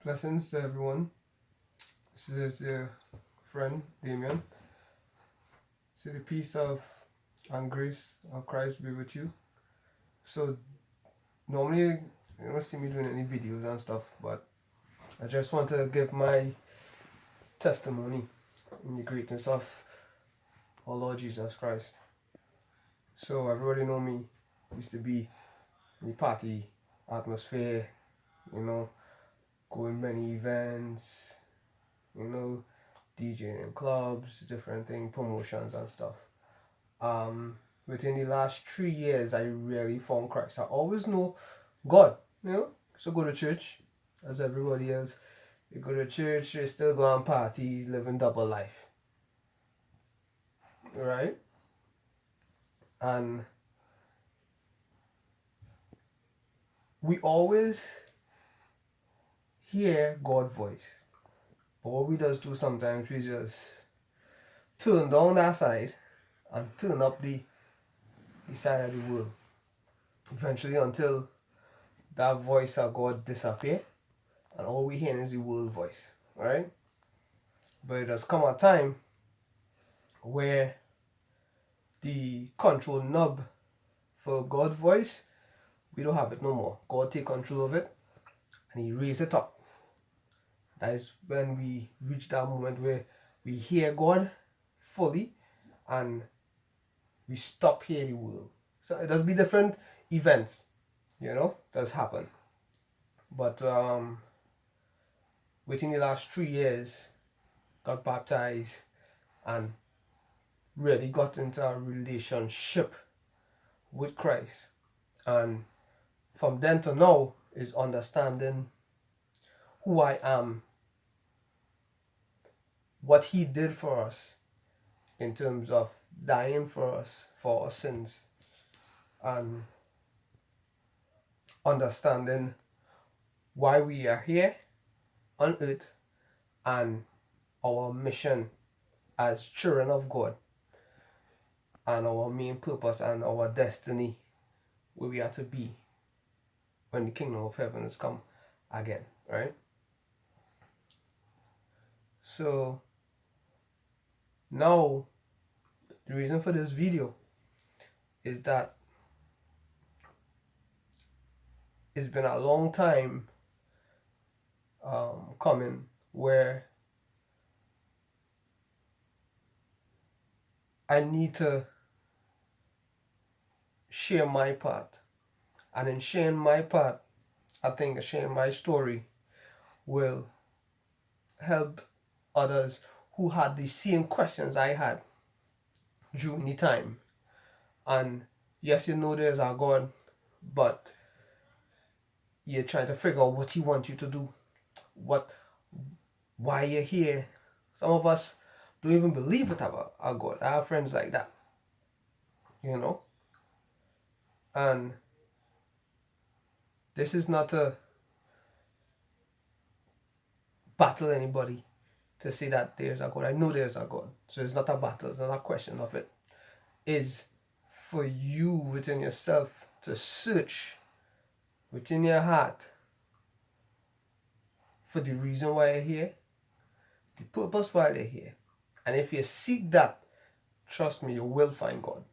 Blessings to everyone. This is your friend Damien. So the peace of and grace of Christ be with you. So normally you don't see me doing any videos and stuff, but I just want to give my testimony in the greatness of our Lord Jesus Christ. So everybody know me. Used to be in the party atmosphere, you know, going many events, you know, DJing in clubs, different thing, promotions and stuff. Within the last 3 years, I really found Christ. I always know God, So go to church, as everybody else. You go to church, you still go on parties, living double life, right? And we always hear God's voice. But what we just do sometimes, we just turn down that side and turn up the side of the world. Eventually, until that voice of God disappear, and all we hear is the world voice, right? But it does come a time where the control knob for God's voice, we don't have it no more. God take control of it and He raise it up. That is when we reach that moment where we hear God fully and we stop hearing the world. So it does be different events, does happen. But within the last 3 years, got baptized and really got into a relationship with Christ. And from then to now is understanding who I am, what He did for us in terms of dying for us, for our sins, and understanding why we are here on earth and our mission as children of God and our main purpose and our destiny where we are to be when the kingdom of heaven has come again, right? So now the reason for this video is that it's been a long time coming where I need to share my part. And in sharing my part, I think sharing my story will help others who had the same questions I had during the time. And yes, there's a God, but you're trying to figure out what He wants you to do, why you're here. Some of us don't even believe it about a God. I have friends like that, And this is not to battle anybody to say that there's a God. I know there's a God. So it's not a battle, it's not a question of it. It's for you within yourself to search within your heart for the reason why you're here, the purpose why you're here. And if you seek that, trust me, you will find God.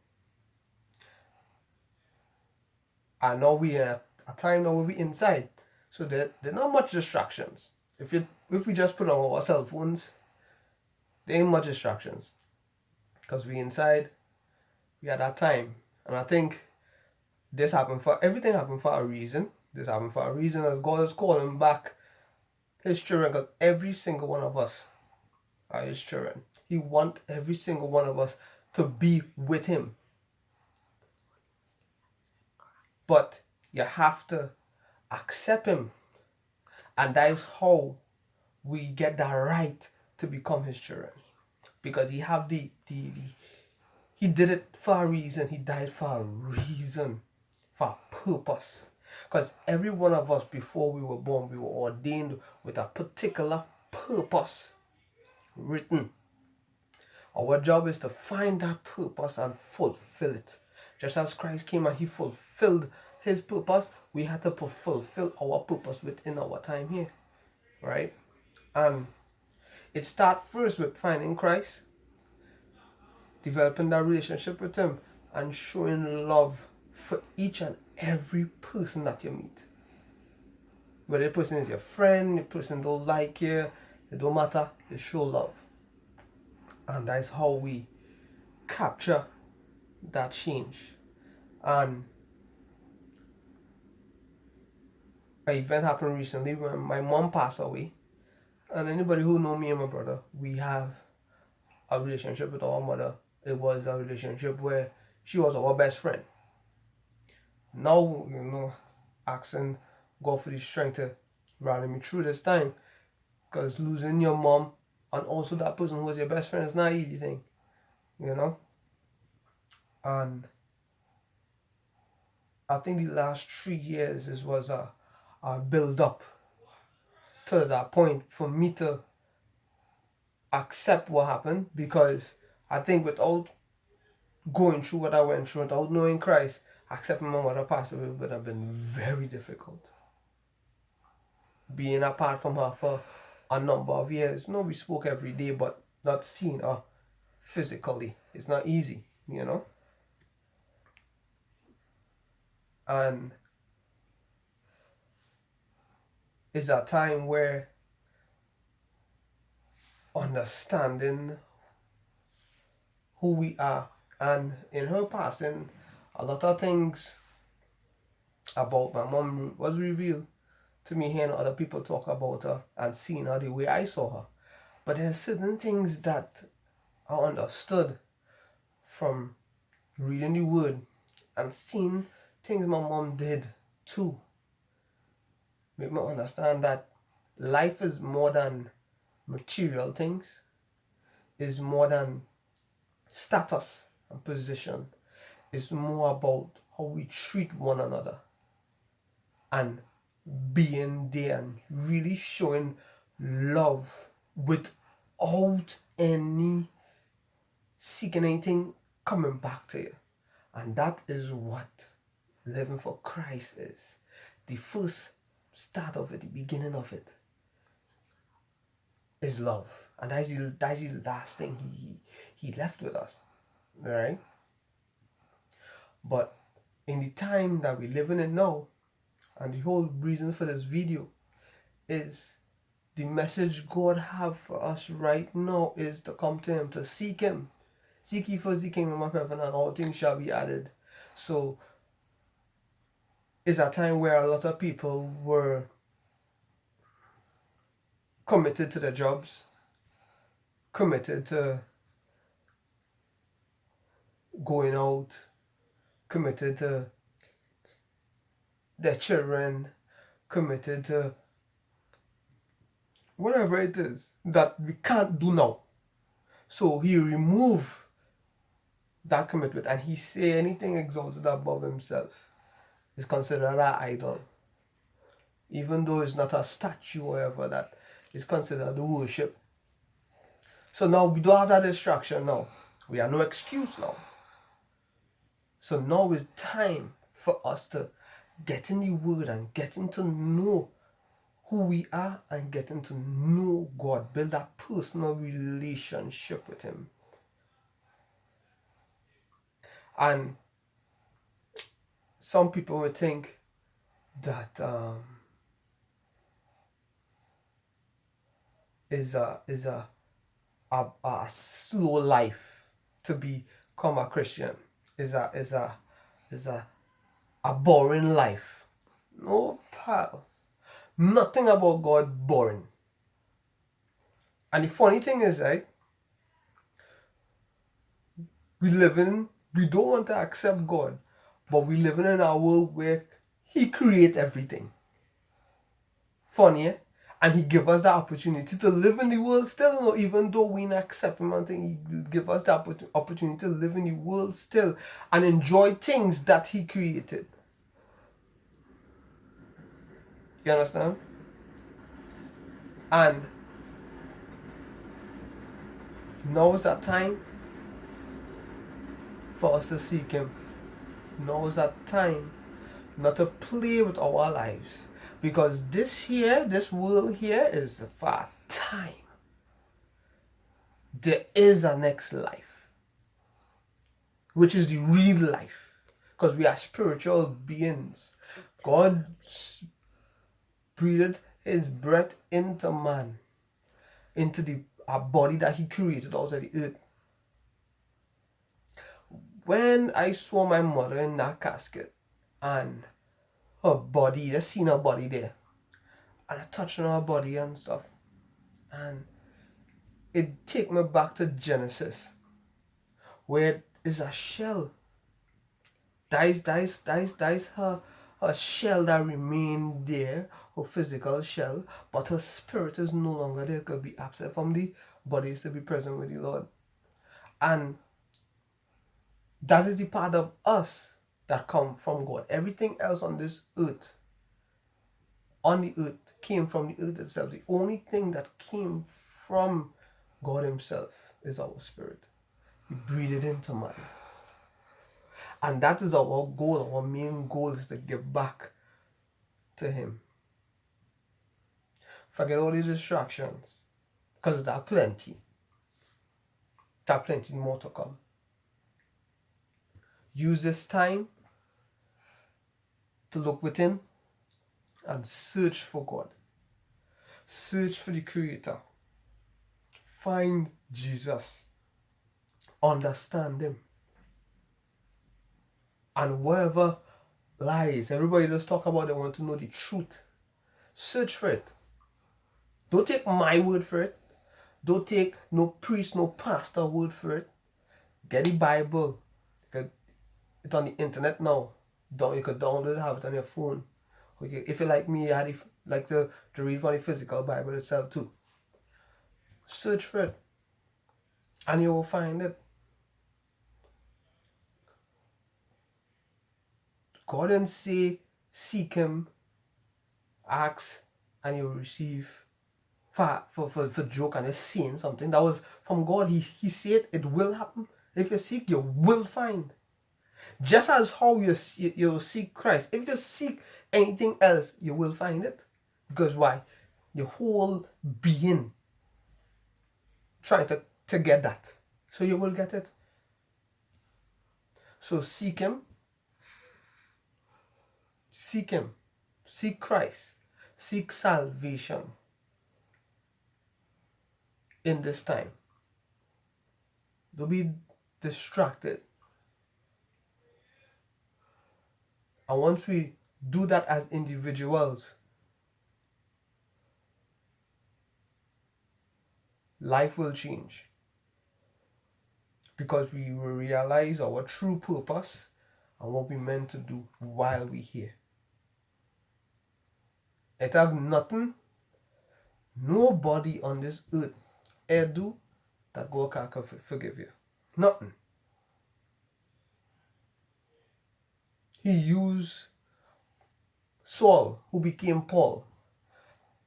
And now we're at a time now where we're inside. So there are not much distractions. If we just put on our cell phones, there ain't much distractions. Because we inside, we at that time. And I think everything happened for a reason. This happened for a reason as God is calling back His children, because every single one of us are His children. He wants every single one of us to be with Him. But you have to accept Him. And that is how we get the right to become His children. Because He have He did it for a reason. He died for a reason, for a purpose. Because every one of us, before we were born, we were ordained with a particular purpose written. Our job is to find that purpose and fulfill it. Just as Christ came and He fulfilled His purpose, we had to fulfill our purpose within our time here. right? And it starts first with finding Christ, developing that relationship with Him, and showing love for each and every person that you meet. Whether the person is your friend, the person don't like you, it don't matter, you show love. And that's how we capture that change. And an event happened recently when my mom passed away. And anybody who know me and my brother, we have a relationship with our mother. It was a relationship where she was our best friend. Now, asking God for the strength to rally me through this time. Because losing your mom and also that person who was your best friend is not an easy thing, And I think the last 3 years was a build up to that point for me to accept what happened, because I think without going through what I went through, without knowing Christ, accepting my mother passed away would have been very difficult. Being apart from her for a number of years. No, we spoke every day, but not seeing her physically. It's not easy, And it's a time where understanding who we are, and in her passing, a lot of things about my mom was revealed to me, hearing other people talk about her and seeing her the way I saw her. But there's certain things that I understood from reading the word and seeing things my mom did too. Make me understand that life is more than material things, is more than status and position. It's more about how we treat one another and being there and really showing love without any seeking anything coming back to you. And that is what living for Christ is. The first start of it, the beginning of it, is love. And that's the last thing he left with us. Right? But in the time that we're living in now, and the whole reason for this video is the message God have for us right now is to come to Him, to seek Him. Seek ye first the kingdom of heaven, and all things shall be added. So it's a time where a lot of people were committed to their jobs, committed to going out, committed to their children, committed to whatever it is that we can't do now. So He removed that commitment, and He say anything exalted above Himself is considered an idol. Even though it's not a statue or whatever, that is considered worship. So now we don't have that distraction now. We have no excuse now. So now is time for us to get in the Word and getting to know who we are and getting to know God. Build that personal relationship with Him. And some people would think that is a slow life to become a Christian. Is a boring life. No, pal. Nothing about God boring. And the funny thing is, right? We don't want to accept God, but we living in a world where He create everything. Funny, eh? And He give us the opportunity to live in the world still, even though we not accept Him. I think He give us the opportunity to live in the world still and enjoy things that He created. You understand? And now is that time for us to seek Him. Now is that time not to play with our lives, Because this world here is for time. There is a next life, which is the real life. Because we are spiritual beings. God breathed his breath into man, into a body that he created out of the earth. When I saw my mother in that casket and her body, I seen her body there, and I touched on her body and stuff, and it take me back to Genesis, where it is a shell. That is her shell that remained there, her physical shell, but her spirit is no longer there, could be absent from the body is to be present with the Lord. And that is the part of us that come from God. Everything else on this earth, came from the earth itself. The only thing that came from God himself is our spirit. He breathed it into man. And that is our goal. Our main goal is to give back to him. Forget all these distractions, because there are plenty. There are plenty more to come. Use this time to look within and search for God. Search for the Creator. Find Jesus. Understand him. And wherever lies, everybody just talk about they want to know the truth. Search for it. Don't take my word for it. Don't take no priest, no pastor word for it. Get the Bible. It's on the internet now. You could download it, have it on your phone. Okay, if you like me, you like to read from the physical Bible itself too. Search for it. And you will find it. God didn't say, seek him, ask, and you will receive for joke and just saying something. That was from God. He said it will happen. If you seek, you will find. Just as how you seek Christ. If you seek anything else, you will find it. Because why? Your whole being trying to get that. So you will get it. So seek him. Seek him. Seek Christ. Seek salvation in this time. Don't be distracted. And once we do that as individuals, life will change. Because we will realize our true purpose and what we meant to do while we're here. It have nothing, nobody on this earth ever do that God can't forgive you. Nothing. He used Saul, who became Paul.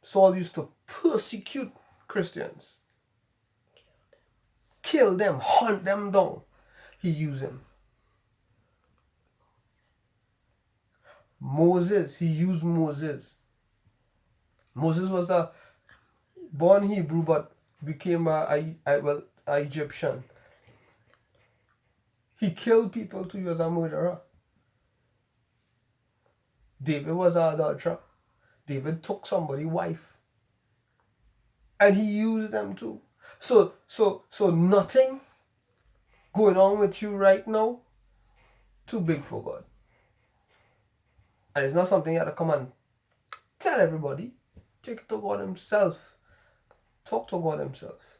Saul used to persecute Christians. Kill them, hunt them down. He used him. Moses, he used Moses. Moses was a born Hebrew but became a Egyptian. He killed people too. He was a murderer. David was an adulterer. David took somebody's wife. And he used them too. So nothing going on with you right now too big for God. And it's not something you have to come and tell everybody. Take it to God himself. Talk to God himself.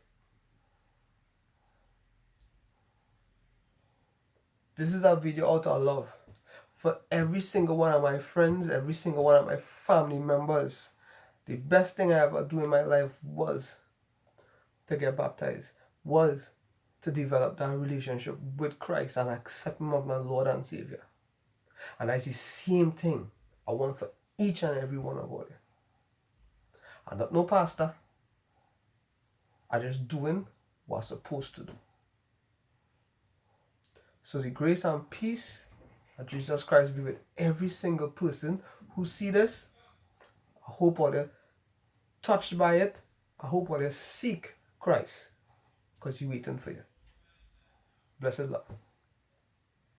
This is a video out of love for every single one of my friends, every single one of my family members. The best thing I ever do in my life was to get baptized, was to develop that relationship with Christ and accept him as my Lord and Savior. And that's the same thing I want for each and every one of you. I'm not no pastor. I'm just doing what I'm supposed to do. So the grace and peace of Jesus Christ be with every single person who see this hope all you touched by it. I hope all you seek Christ because He's waiting for you. Blessed love.